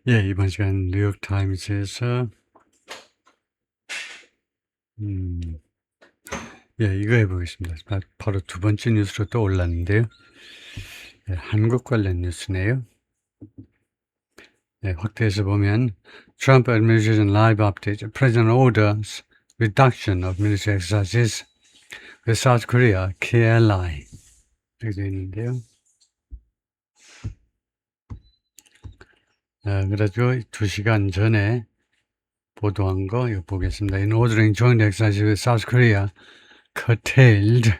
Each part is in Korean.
예, 이번 시간 뉴욕타임즈에서 이거 해보겠습니다. 바로 두 번째 뉴스로 또 올랐는데요. 예, 한국 관련 뉴스네요. 예, 확대해서 보면 Trump administration live update, President orders reduction of military exercises with South Korea, key ally. 이렇게 되어 있는데요. 그래가지고 2시간 전에 보도한 거 이거 보겠습니다. In ordering joint exercises with South Korea, curtailed.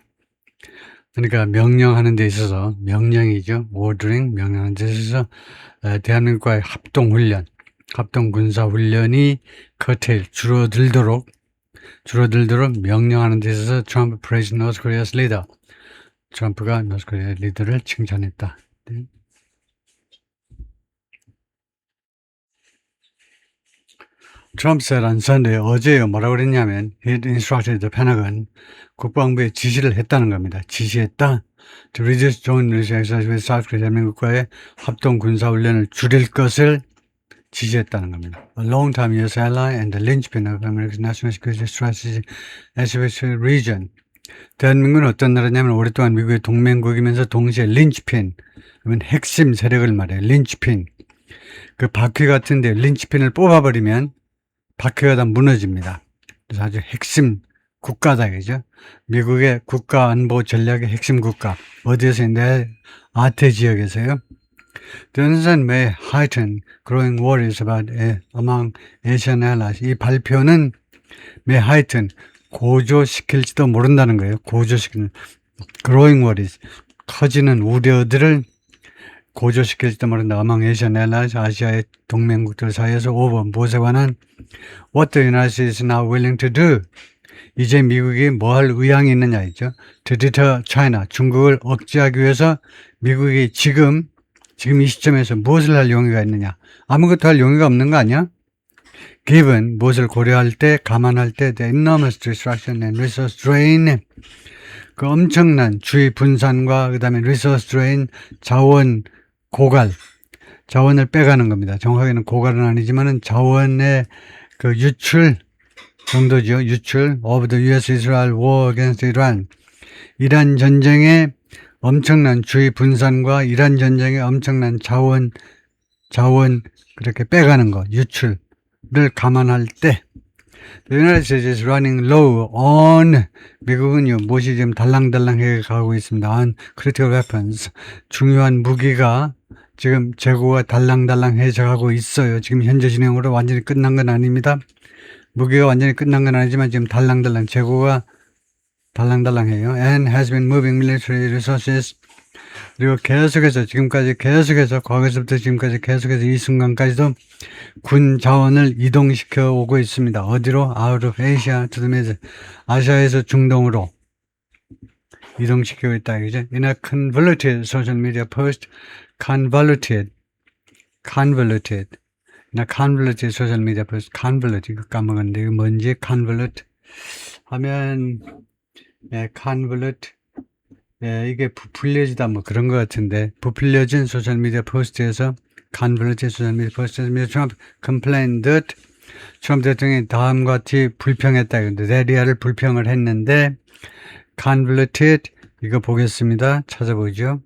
그러니까 명령하는 데 있어서 명령이죠. ordering, 명령하는 데 있어서 대한민국과의 합동훈련, 합동군사훈련이 curtail, 줄어들도록 명령하는 데 있어서 Trump praised North Korea's leader. 트럼프가 노스 코리아 리더를 칭찬했다. 네. Trump said on Sunday, 어제요, 뭐라고 그랬냐면, he instructed the Pentagon, 국방부에 지시를 했다는 겁니다. 지시했다. To reduce joint military exercise with South Korea, 대한민국과의 합동 군사훈련을 줄일 것을 지시했다는 겁니다. A long-time U.S. ally and the linchpin of America's national security strategy as a region. 대한민국은 어떤 나라냐면 오랫동안 미국의 동맹국이면서 동시에 린치핀, 그러면 핵심 세력을 말해요. 린치핀. 그 바퀴 같은데 린치핀을 뽑아버리면 바퀴가 다 무너집니다. 그래서 아주 핵심 국가다, 그죠? 미국의 국가 안보 전략의 핵심 국가. 어디에서 있는데? 아태 지역에서요. The Union may heighten growing worries about among Asian allies. 이 발표는 may heighten, 고조시킬지도 모른다는 거예요. 고조시키는 growing worries, 커지는 우려들을 고조시킬지도 모른다. among Asian allies, 아시아의 동맹국들 사이에서 over, 무엇에 관한 what the United States is now willing to do. 이제 미국이 뭐 할 의향이 있느냐 있죠. To deter China, 중국을 억제하기 위해서 미국이 지금 이 시점에서 무엇을 할 용의가 있느냐. 아무것도 할 용의가 없는 거 아니야? Given, 무엇을 고려할 때, 감안할 때, the enormous destruction and resource drain, 그 엄청난 주의 분산과 그 다음에 resource drain, 자원 고갈, 자원을 빼가는 겁니다. 정확하게는 고갈은 아니지만은 자원의 그 유출 정도죠. 유출 of the U.S.-Israel war against Iran. 이란 전쟁의 엄청난 주의 분산과 이란 전쟁의 엄청난 자원 그렇게 빼가는 거, 유출을 감안할 때 The United States is running low on 미국은요, 무엇이 지금 달랑달랑해 가고 있습니다. on critical weapons. 중요한 무기가 지금 재고가 달랑달랑해져 가고 있어요. 지금 현재 진행으로 완전히 끝난 건 아닙니다. 무기가 완전히 끝난 건 아니지만 지금 재고가 달랑달랑해요. And has been moving military resources. 그리고 계속해서 과거에서부터 지금까지 계속해서 이 순간까지도 군 자원을 이동시켜 오고 있습니다. 어디로? Out of Asia to the Middle East. 아시아에서 중동으로 이동시키고 있다. 그죠? In a convoluted social media post, convoluted. In a convoluted social media post, convolute. 이거 까먹었는데, 이거 뭔지, convolute 하면, convolute. 이게 부풀려지다 뭐 그런 것 같은데, 부풀려진 소셜미디어 포스트에서 convoluted 소셜미디어 포스트에서 트럼프 complained that 트럼프 대통령이 다음과 같이 불평했다. 근데 레리아를 불평을 했는데 convoluted 이거 보겠습니다. 찾아보죠.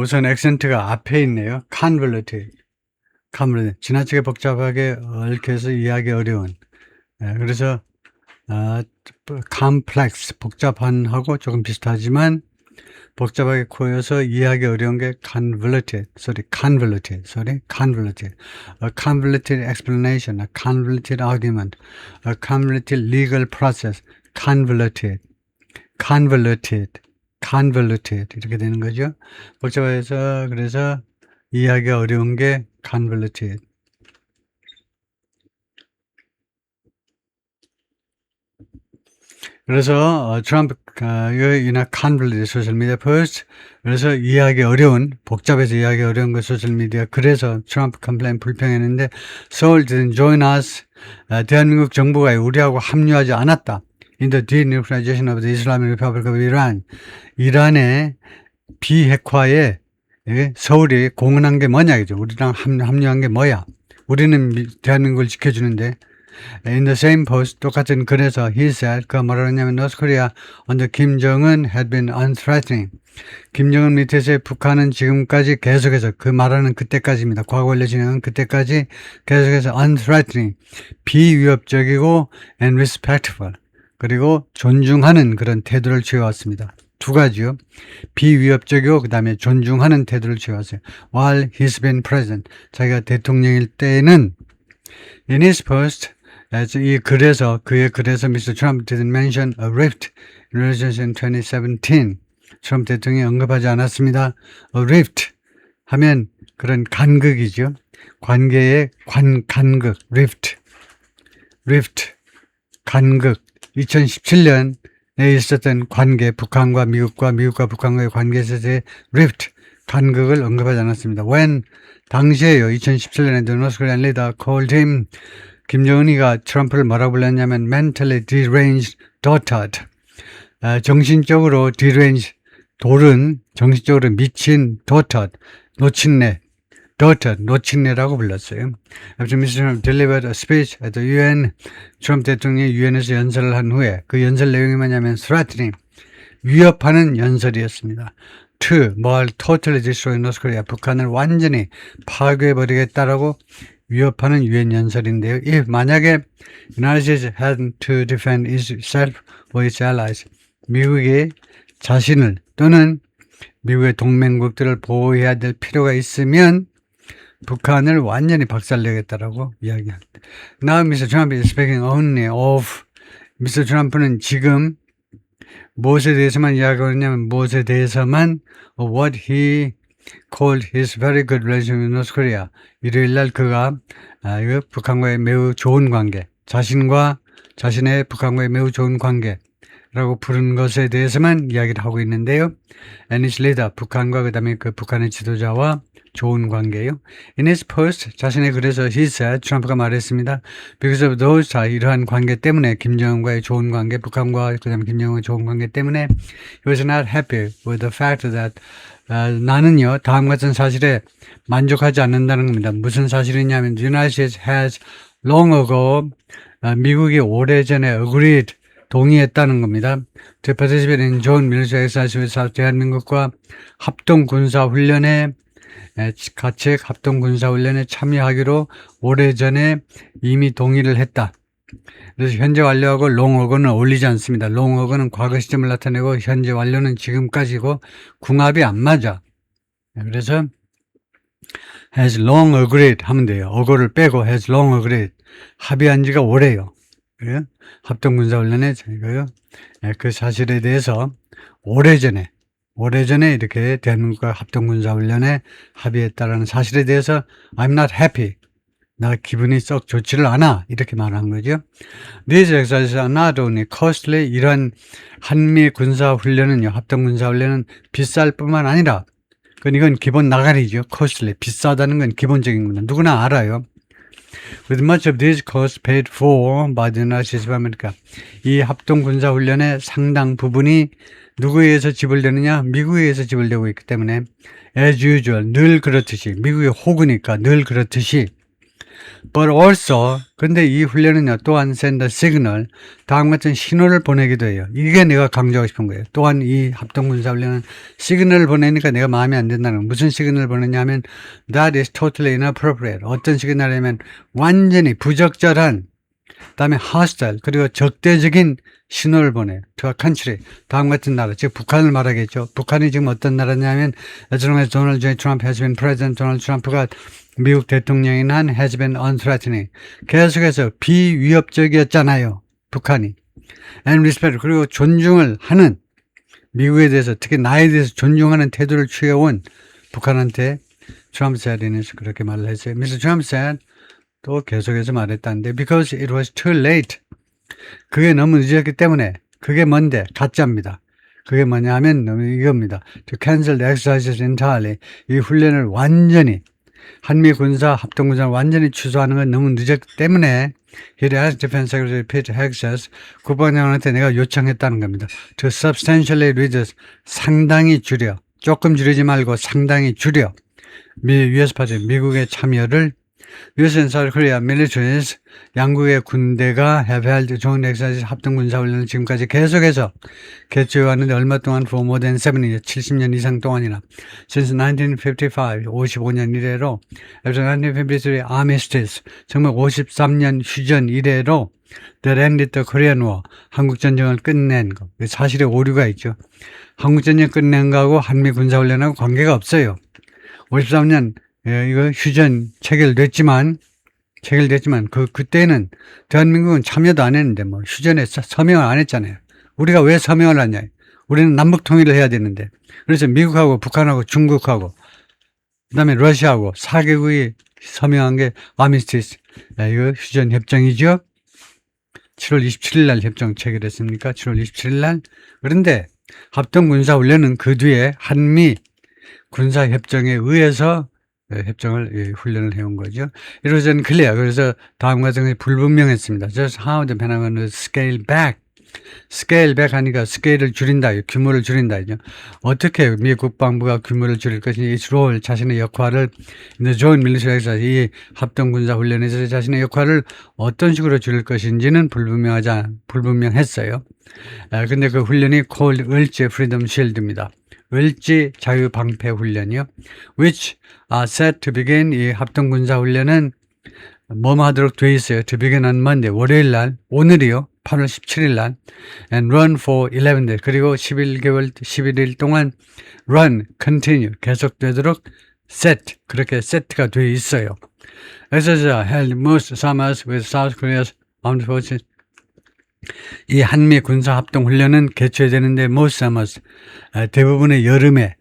우선 액센트가 앞에 있네요. convoluted. 지나치게 복잡하게 얽혀서 이해하기 어려운. 그래서 complex, 복잡한하고 조금 비슷하지만 복잡하게 코여서 이해하기 어려운 게 convoluted. A convoluted explanation, a convoluted argument, a convoluted legal process, convoluted 이렇게 되는 거죠. 복잡해서 그래서 이해하기 어려운 게 convoluted. 그래서 트럼프가 이나 convoluted 소셜 미디어 포스트, 그래서 이해하기 어려운, 복잡해서 이해하기 어려운 그 소셜 미디어, 그래서 트럼프 컴플레인 불평했는데 Seoul didn't join us. 대한민국 정부가 우리하고 합류하지 않았다. in the denuclearization of the Islamic Republic of Iran. 이란의 비핵화에 서울이 공헌한 게 뭐냐, 이죠. 우리랑 합류한 게 뭐야. 우리는 대한민국을 지켜주는데, in the same post, 똑같은 글에서 he said, 그가 뭐라고 했냐면, North Korea under Kim Jong-un had been unthreatening. 김정은 밑에서 북한은 지금까지 계속해서, 그 말하는 그때까지입니다. 과거 원래 진행은 그때까지 계속해서 unthreatening, 비위협적이고 and respectful, 그리고 존중하는 그런 태도를 취해왔습니다. 두 가지요. 비위협적이고 그 다음에 존중하는 태도를 취해왔어요. While he's been president, 자기가 대통령일 때에는 in his post, 이 글에서, 그의 글에서 Mr. Trump didn't mention a rift in relations in 2017. 트럼프 대통령이 언급하지 않았습니다. A rift 하면 그런 간극이죠. 관계의 간극, rift, 간극. 2017년에 있었던 관계, 북한과 미국과 북한과의 관계에 있어서의 rift, 간극을 언급하지 않았습니다. When, 당시에요. 2017년에 the North Korean leader called him, 김정은이가 트럼프를 뭐라고 불렀냐면 mentally deranged dotard. 정신적으로 deranged, 돌은 정신적으로 미친 dotard, 노친네, dotard, 노친네라고 불렀어요. After Mr. Trump delivered a speech at the UN, 트럼프 대통령이 유엔에서 연설을 한 후에 그 연설 내용이 뭐냐면 threatening, 위협하는 연설이었습니다. To, 뭘 totally destroy North Korea, 북한을 완전히 파괴해버리겠다라고 위협하는 유엔 연설인데요. 만약에 United States had to defend itself or its allies, 미국이 자신을 또는 미국의 동맹국들을 보호해야 될 필요가 있으면 북한을 완전히 박살내겠다라고 이야기합니다. Now Mr. Trump is speaking only of, Mr. 트럼프는 지금 무엇에 대해서만 이야기하고 있냐면 무엇에 대해서만 of what he called his very good relation with North Korea. 일요일날 그가 북한과의 매우 좋은 관계, 자신의 북한과의 매우 좋은 관계라고 부른 것에 대해서만 이야기를 하고 있는데요. And his leader, 북한과 그 다음에 그 북한의 지도자와 좋은 관계요. In his post, 자신의 글에서 he said, 트럼프가 말했습니다. Because of those, 이러한 관계 때문에 김정은과의 좋은 관계, 북한과 그 다음에 김정은과의 좋은 관계 때문에 he was not happy with the fact that 나는요, 다음 같은 사실에 만족하지 않는다는 겁니다. 무슨 사실이냐면 the United States has long ago, 미국이 오래전에 agreed, 동의했다는 겁니다. To participate in joint military exercises, 대한민국과 합동군사훈련에 가책 합동군사훈련에 참여하기로 오래전에 이미 동의를 했다. 그래서 현재 완료하고 롱어거는 어울리지 않습니다. 롱어거는 과거 시점을 나타내고 현재 완료는 지금까지고 궁합이 안 맞아. 그래서 has long agreed 하면 돼요. 어거를 빼고 has long agreed. 합의한 지가 오래요. 그래요? 합동군사훈련에 저희가요. 그 사실에 대해서 오래전에 이렇게 대한민국과 합동군사훈련에 합의했다라는 사실에 대해서 I'm not happy. 나 기분이 썩 좋지를 않아. 이렇게 말한 거죠. These exercises are not only costly. 이런 한미 군사훈련은요, 합동군사훈련은 비쌀 뿐만 아니라, 이건 기본 나가리죠. costly. 비싸다는 건 기본적인 겁니다. 누구나 알아요. With much of these costs paid for by the United States of America. 이 합동군사훈련의 상당 부분이 누구에 의해서 지불되느냐? 미국에 의해서 지불되고 있기 때문에 as usual, 늘 그렇듯이, 미국의 호구니까 늘 그렇듯이 but also, 근데 이 훈련은요, 또한 send a signal, 다음 같은 신호를 보내기도 해요. 이게 내가 강조하고 싶은 거예요. 또한 이 합동군사훈련은 시그널을 보내니까 내가 마음에 안 든다는 거예요. 무슨 시그널을 보내냐면 that is totally inappropriate. 어떤 시그널이냐면 완전히 부적절한, 다음에 hostile, 그리고 적대적인 신호를 보내요. to a country, 다음 같은 나라, 즉 북한을 말하겠죠. 북한이 지금 어떤 나라냐면 as long as Donald J. Trump has been president, 도널드 트럼프가 미국 대통령인 한 has been unthreatening. 계속해서 비위협적이었잖아요. 북한이. And respect, 그리고 존중을 하는, 미국에 대해서, 특히 나에 대해서 존중하는 태도를 취해온 북한한테 트럼프 said에서 그렇게 말을 했어요. Mr. Trump said, 또 계속해서 말했다는데 because it was too late. 그게 너무 늦었기 때문에. 그게 뭔데? 가짜입니다. 그게 뭐냐면 이겁니다. To cancel the exercises entirely. 이 훈련을 완전히 한미 군사 합동군사를 완전히 취소하는 건 너무 늦었기 때문에 He asked Defense Secretary Pete Hegseth 국방장관한테 내가 요청했다는 겁니다. To substantially reduce, 상당히 줄여, 조금 줄이지 말고 상당히 줄여 US 파트 미국의 참여를 US and South Korea militaries 양국의 군대가 have held joint exercise 합동군사훈련을 지금까지 계속해서 개최해왔는데 얼마 동안 for more than 70years 70년 이상 동안이나 since 1955 55년 이래로 after 1953 armistice 1953년 휴전 이래로 that ended the Korean War 한국전쟁을 끝낸 거 사실에 오류가 있죠. 한국전쟁 끝낸 거하고 한미 군사훈련하고 관계가 없어요. 53년 이거 휴전 체결됐지만 그때는 대한민국은 참여도 안 했는데 뭐 휴전에 서명을 안 했잖아요. 우리가 왜 서명을 하냐? 우리는 남북 통일을 해야 되는데. 그래서 미국하고 북한하고 중국하고 그다음에 러시아하고 4개국이 서명한 게 아미스티스 이거 휴전 협정이죠. 7월 27일 날 협정 체결했습니까? 7월 27일 날. 그런데 합동 군사 훈련은 그 뒤에 한미 군사 협정에 의해서 협정을 훈련을 해온 거죠. 이로전 클리어. 그래서 다음 과정이 불분명했습니다. Just how the Pentagon would scale back. scale back 하니까 스케일을 줄인다, 규모를 줄인다죠. 어떻게 미 국방부가 규모를 줄일 것인지, its role, 자신의 역할을 the joint military exercise, 이 합동 군사 훈련에서 자신의 역할을 어떤 식으로 줄일 것인지는 불분명했어요. 근데 그 훈련이 called 을지 freedom shield입니다. 을지 자유방패 훈련이요. which are set to begin 이 합동군사훈련은 뭐뭐 하도록 되어 있어요. to begin on Monday 월요일 날 오늘이요. 8월 17일 날 and run for 11 days 그리고 11일 동안 run, continue 계속되도록 set 그렇게 세트가 되어 있어요. Exercises held most summers with South Korea's armed forces 이 한미 군사 합동 훈련은 개최되는데 most summers 대부분의 여름에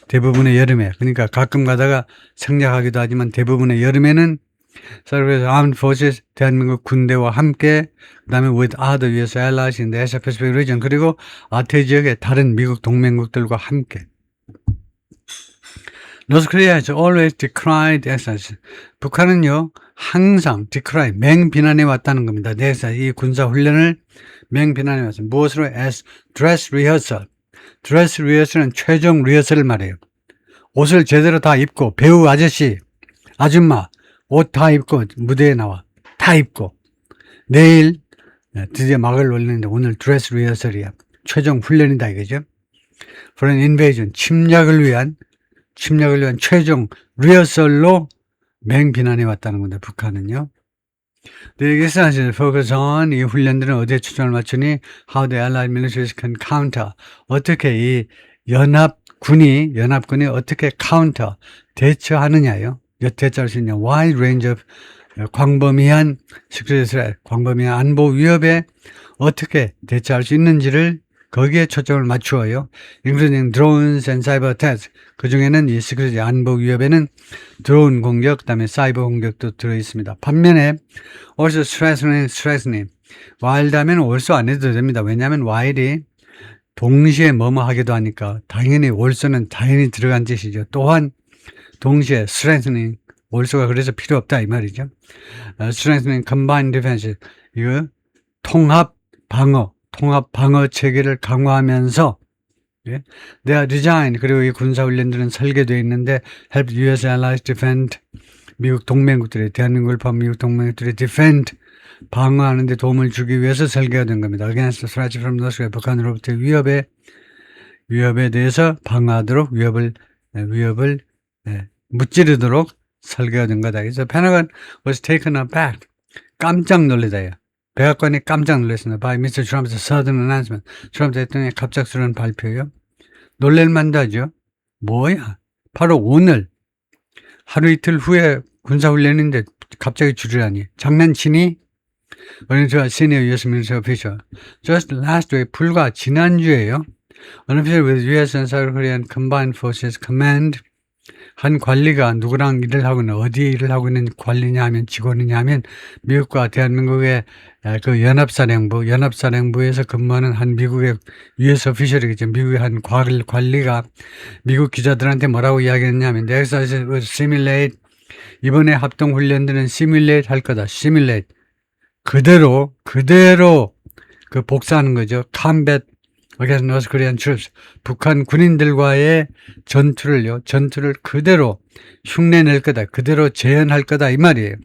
그러니까 가끔 가다가 생략하기도 하지만 대부분의 여름에는 South Armed Forces 대한민국 군대와 함께 그다음에 with other US allies in the Asia Pacific region 그리고 아태 지역의 다른 미국 동맹국들과 함께 North Korea has always decried exercise. 북한은요 항상 decry 맹비난해 왔다는 겁니다. 그래서 이 군사 훈련을 맹비난해 왔습니다. 무엇으로? as dress rehearsal. dress rehearsal은 최종 리허설을 말해요. 옷을 제대로 다 입고 배우 아저씨, 아줌마 옷 다 입고 무대에 나와. 다 입고 내일 드디어 막을 올리는데 오늘 드레스 리허설이야. 최종 훈련이다 이거죠. For an invasion 침략을 위한 최종 리허설로 맹비난해 왔다는 건데 북한은요. The exercises focus on 이 훈련들은 어디에 초점을 맞추니 how the allied militaries can counter 어떻게 이 연합군이 어떻게 counter 대처하느냐요. 대처할 수 있냐 wide range of 광범위한 security threat, 광범위한 안보 위협에 어떻게 대처할 수 있는지를 거기에 초점을 맞추어요. including drones and cyber attacks. 그 중에는 이 시크릿 안보 위협에는 드론 공격, 그다음에 사이버 공격도 들어 있습니다. 반면에 also stressing. while하면 also 안 해도 됩니다. 왜냐하면 while이 동시에 뭐뭐 하기도 하니까 당연히 also는 당연히 들어간 뜻이죠. 또한 동시에 strengthening, also가 그래서 필요 없다 이 말이죠. strengthening combined defense. 이거 통합 방어 체계를 강화하면서 예? They are designed 그리고 이 군사훈련들은 설계되어 있는데 help US allies defend 미국 동맹국들이 대한민국을 포함한 미국 동맹국들이 defend 방어하는 데 도움을 주기 위해서 설계가 된 겁니다. Against the threats from North Korea 북한으로부터 위협에 대해서 방어하도록 위협을 무찌르도록 설계가 된 거다. 그래서 Pentagon was taken aback 깜짝 놀래다요. 백악관이 깜짝 놀랐습니다. By Mr. Trump's sudden announcement. 트럼프 대통령의 갑작스러운 발표요. 놀랄만도 하죠. 뭐야? 바로 오늘 하루 이틀 후에 군사훈련인데 갑자기 줄이라니. 장난치니? According to a senior U.S. military official. Just last week, 불과 지난주에요. An official with U.S. and South Korean Combined Forces Command 한 관리가 누구랑 일을 하고 있는 어디에 일을 하고 있는 관리냐 하면 직원이냐 하면 미국과 대한민국의 그 연합사령부에서 근무하는 한 미국의 US 오피셜이겠죠. 미국의 한 관리가 미국 기자들한테 뭐라고 이야기했냐면 The exercise would simulate 이번에 합동훈련들은 simulate 할 거다. simulate. 그대로 그 복사하는 거죠. combat against North Korean troops. 북한 군인들과의 전투를 그대로 흉내낼 거다. 그대로 재현할 거다. 이 말이에요.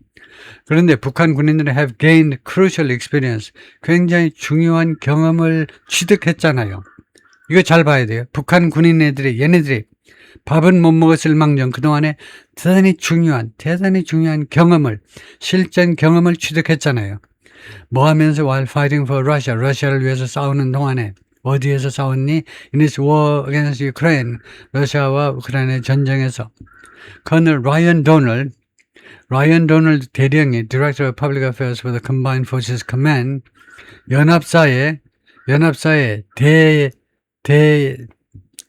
그런데 북한 군인들은 have gained crucial experience. 굉장히 중요한 경험을 취득했잖아요. 이거 잘 봐야 돼요. 북한 얘네들이 밥은 못 먹었을 망정 그동안에 대단히 중요한 실전 경험을 취득했잖아요. 뭐 하면서 while fighting for Russia, 러시아를 위해서 싸우는 동안에 어디에서 싸웠니? In this war against Ukraine, 러시아와 우크라이나의 전쟁에서. 커널 라이언 도널드 대령이 Director of Public Affairs for the Combined Forces Command, 연합사의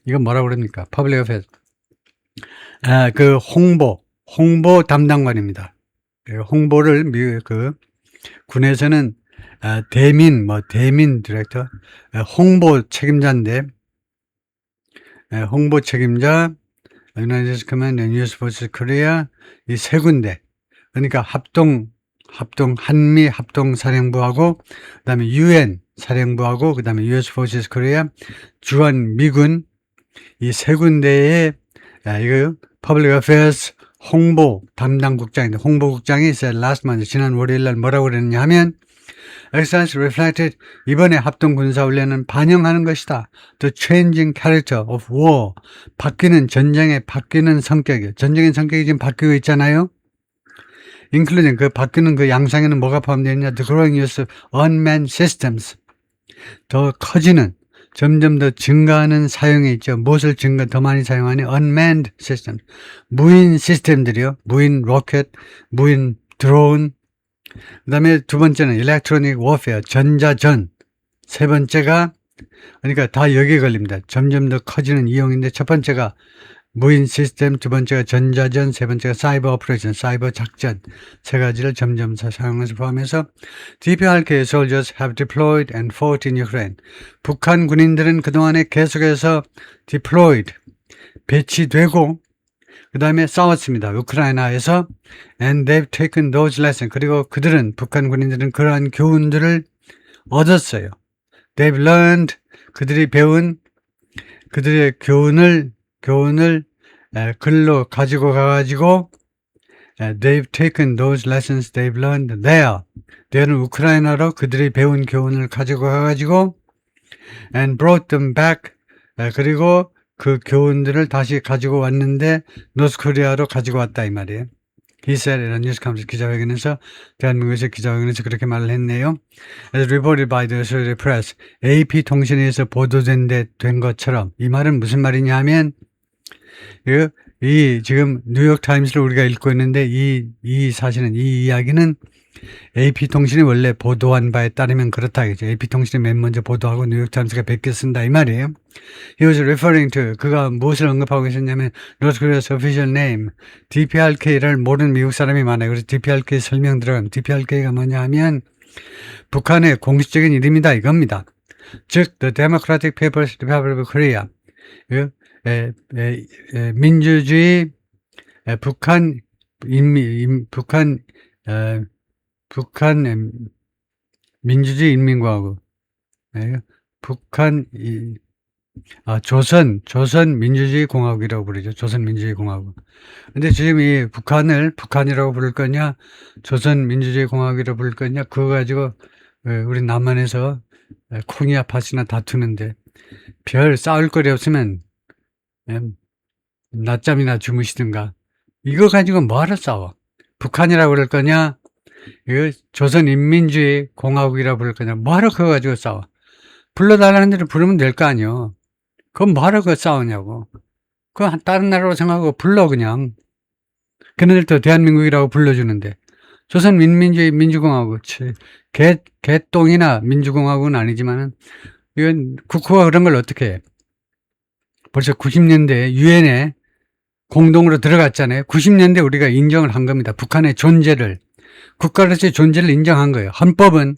이건 뭐라고 그럽니까? Public Affairs. 그 홍보 담당관입니다. 홍보를 군에서는 대민 디렉터, 홍보 책임자인데, 홍보 책임자, United States Command and U.S. Forces Korea, 이 세 군데. 그러니까 한미 합동사령부하고, 그 다음에 UN 사령부하고, 그 다음에 U.S. Forces Korea, 주한 미군, 이 세 군데의, 이거, Public Affairs 홍보 담당국장인데, 홍보국장이 last month, 지난 월요일 날 뭐라고 그랬냐 하면, Exercise reflected, 이번에 합동군사훈련은 반영하는 것이다. The changing character of war. 전쟁의 바뀌는 성격이에요. 전쟁의 성격이 지금 바뀌고 있잖아요. Including 바뀌는 그 양상에는 뭐가 포함되어 있냐? The growing use of unmanned systems. 점점 더 증가하는 사용이 있죠. 무엇을 더 많이 사용하니? Unmanned systems. 무인 시스템들이요. 무인 로켓, 무인 드론. 그 다음에 두 번째는 electronic warfare, 전자전. 세 번째가, 그러니까 다 여기에 걸립니다. 점점 더 커지는 이용인데, 첫 번째가 무인 시스템, 두 번째가 전자전, 세 번째가 사이버 오퍼레이션, 사이버 작전. 세 가지를 점점 사용해서 포함해서 DPRK soldiers have deployed and fought in Ukraine. 북한 군인들은 그동안에 계속해서 배치되고 그 다음에 싸웠습니다. 우크라이나에서 and they've taken those lessons. 그리고 북한 군인들은 그러한 교훈들을 얻었어요. They've learned, 그들이 배운 그들의 교훈을 글로 가지고 가가지고 they've taken those lessons they've learned there. there는 우크라이나로 그들이 배운 교훈을 가지고 가가지고 and brought them back. 그리고 그 교훈들을 다시 가지고 왔는데 노스코리아로 가지고 왔다 이 말이에요. He said in a news conference 기자회견에서 대한민국에서 기자회견에서 그렇게 말을 했네요. As reported by the Associated Press, AP 통신에 의해서 보도된 것처럼 이 말은 무슨 말이냐 하면 지금 뉴욕 타임스를 우리가 읽고 있는데 이 사실은 이 이야기는 AP 통신이 원래 보도한 바에 따르면 그렇다겠죠. AP 통신이 맨 먼저 보도하고 뉴욕 타임스가 베껴 쓴다 이 말이에요. He was referring to 그가 무엇을 언급하고 있었냐면 North Korea's official name DPRK를 모르는 미국 사람이 많아요. 그래서 DPRK 설명 들어가면 DPRK가 뭐냐 하면 북한의 공식적인 이름이다 이겁니다. 즉 The Democratic People's Republic of Korea 민주주의 북한 민주주의 인민공화국 조선 민주주의 공화국이라고 부르죠. 조선 민주주의 공화국. 근데 지금 이 북한이라고 부를 거냐, 조선 민주주의 공화국이라고 부를 거냐, 그거 가지고 우리 남한에서 콩이야 팥이나 다투는데 별 싸울 거리 없으면 낮잠이나 주무시든가. 이거 가지고 뭐하러 싸워? 북한이라고 그럴 거냐, 이거 조선인민주의 공화국이라고 부를 거냐, 뭐하러 그거 가지고 싸워? 불러달라는 대로 부르면 될 거 아니요. 그건 뭐하러 그거 싸우냐고. 그거 다른 나라로 생각하고 불러 그냥. 걔네들도 대한민국이라고 불러주는데. 조선민주주의 민주공화국, 개똥이나 민주공화국은 아니지만은 이건 국호가 그런 걸 어떻게 해? 벌써 90년대에 유엔에 공동으로 들어갔잖아요. 90년대 우리가 인정을 한 겁니다. 북한의 존재를. 국가로서의 존재를 인정한 거예요. 헌법은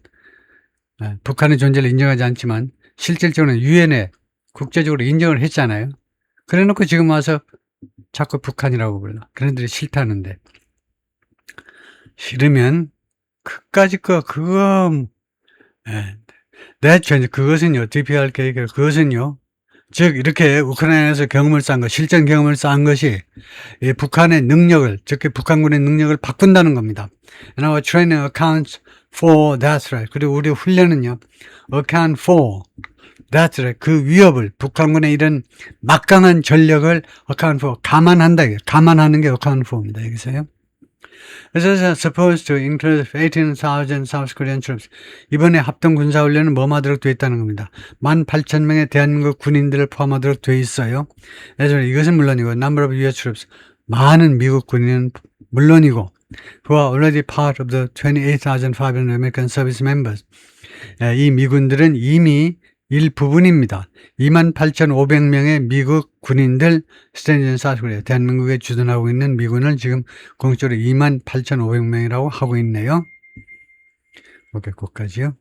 북한의 존재를 인정하지 않지만 실질적으로는 유엔에 국제적으로 인정을 했잖아요. 그래 놓고 지금 와서 자꾸 북한이라고 불러. 그런 애들이 싫다는데. 싫으면 그까짓 거 그거 that 그것은요 DPR 계획 그것은요 즉 이렇게 우크라이나에서 경험을 쌓은 것 실전 경험을 쌓은 것이 이 북한의 능력을 즉 북한군의 능력을 바꾼다는 겁니다. And our training accounts for that threat. 그리고 우리 훈련은요 account for that threat. 그 위협을 북한군의 이런 막강한 전력을 account for 감안한다. 감안하는 게 account for입니다. 여기서요. This is supposed to include 18,000 South Korean troops. 이번에 합동 군사훈련은 뭐하도록 되어 있다는 겁니다. 18,000명의 대한민국 군인들을 포함하도록 되어 있어요. 그래서 이것은 물론이고 number of US troops. 많은 미국 군인은 물론이고 who are already part of the 28,500 American service members. 이 미군들은 이미 일부분입니다. 28,500명의 미국 군인들 스탠드 사우스 코리아 대한민국에 주둔하고 있는 미군을 지금 공식적으로 28,500명이라고 하고 있네요. 오케이, 거기까지요.